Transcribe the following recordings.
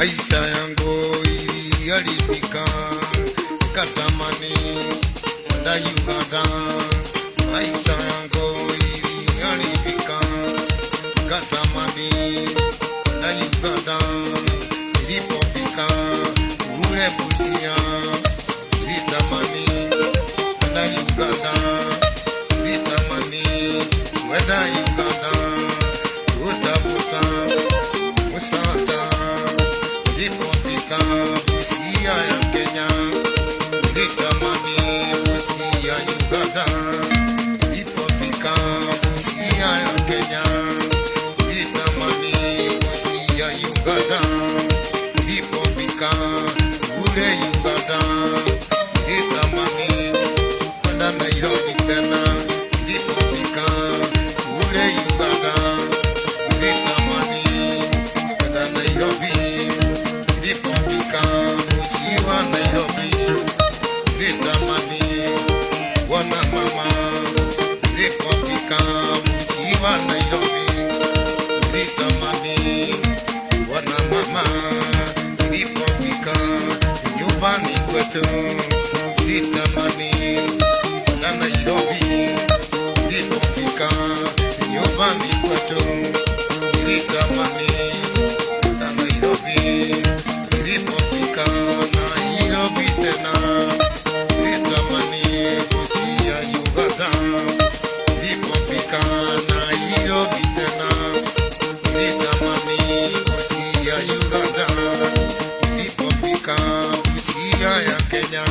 maisha yangu iliharibika, nikatamani kwenda Uganda. Maisha yangu iliharibika, nikatamani kwenda Uganda. Nilipofika kule Busia, nilitamani kwenda Uganda, nilitamani kwenda Uganda, kutafuta msaada. Nilipofika Busia ya Kenya, nilitamani Busia Uganda. Nilipofika Busia ya Kenya, nilitamani Busia Uganda. Nilipofika kule Uganda, nilitamani kwenda Nairobi tena. Nilipofika kule Uganda, nilitamani kwenda Nairobi. Nilipofika mji wa Nairobi, nilitamani kuona mama. Nilipofika mji wa Nairobi, nilitamani kuona mama. Nilipofika nyumbani kwetu, nilitamani kwenda Nairobi. Nilipofika nyumbani kwetu, nilitamani kwenda Nairobi. Nilipofika Nairobi tena, nilitamani Busia Uganda. Nilipofika Nairobi tena, nilitamani Busia Uganda. Nilipofika Busia ya Kenya,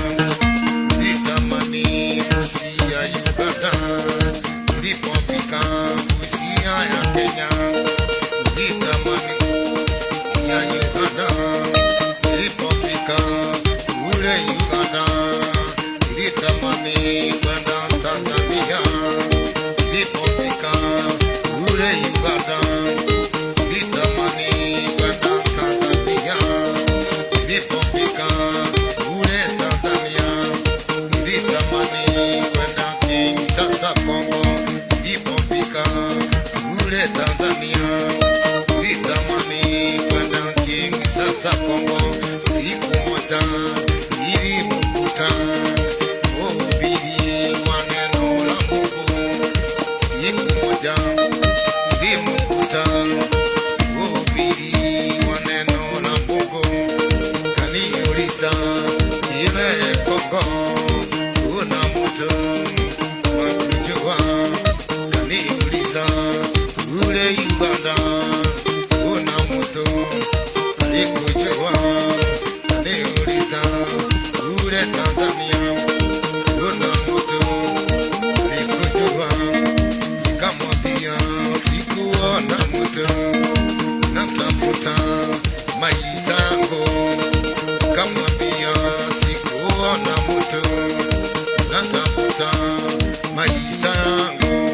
nilitamani Busia Uganda. Nilipofika Busia ya Kenya, nilitamani ya Uganda. Nilipofika kule Uganda, nilitamani kwenda Tanzania. Nilipofika kule Uganda, nilitamani kwenda Tanzania. Nilipofika kule Tanzania, nilitamani kwenda Kinshasa Kongo. Nilipofika kule Tanzania, nilitamani kwenda Kinshasa Kongo. Siku moja nilimkuta mhubiri wa neno la Mungu. Siku moja nilimkuta mhubiri wa neno la Mungu. Kaniuliza, ile Kongo kuna mtu wa kujua? Kaniuliza, kule Uganda kuna mtu alikujua? Kaniuliza, kule Tanzania kuna mtu alikujua? Nikamwambia sikuona mtu, natafuta maisha yangu. Nikamwambia sikuona mtu, natafuta maisha yangu.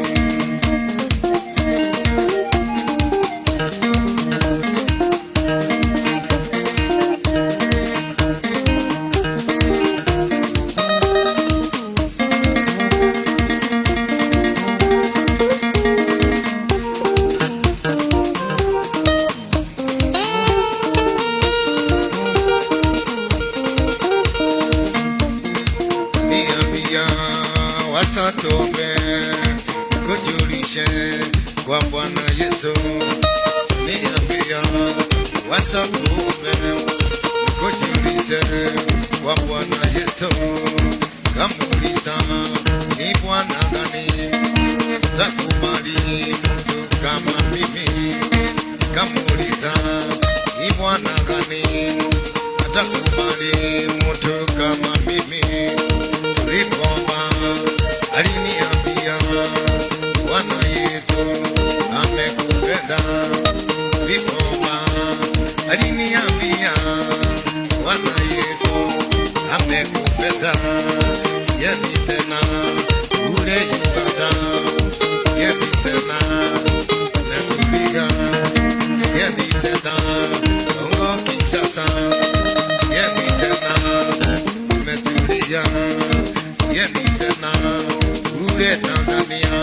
Wasatome kujulishe kwa Bwana Yesu. Niambia wasatome kujulishe kwa Bwana Yesu. Kamuuliza ni Bwana gani takubali mtu kama mimi? Kamuuliza ni Bwana gani atakubali mtu kama mimi? Nilipoomba aliniambia Bwana Yesu amekupenda. Nilipoomba aliniambia Bwana Yesu amekupenda. Siendi tena kule Uganda, siendi tena Nairobi, siendi tena Kongo Kinshasa, siendi tena nimetulia. Siendi tena kule Tanzania,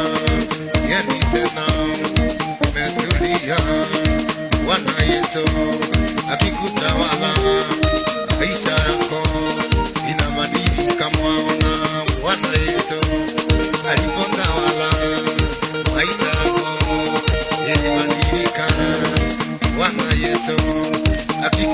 siendi tena nimetulia. Bwana Yesu akikutawala, maisha yako inabadilika mwana. Bwana Yesu alipotawala, maisha yako inabadilika. Bwana Yesu akikutawala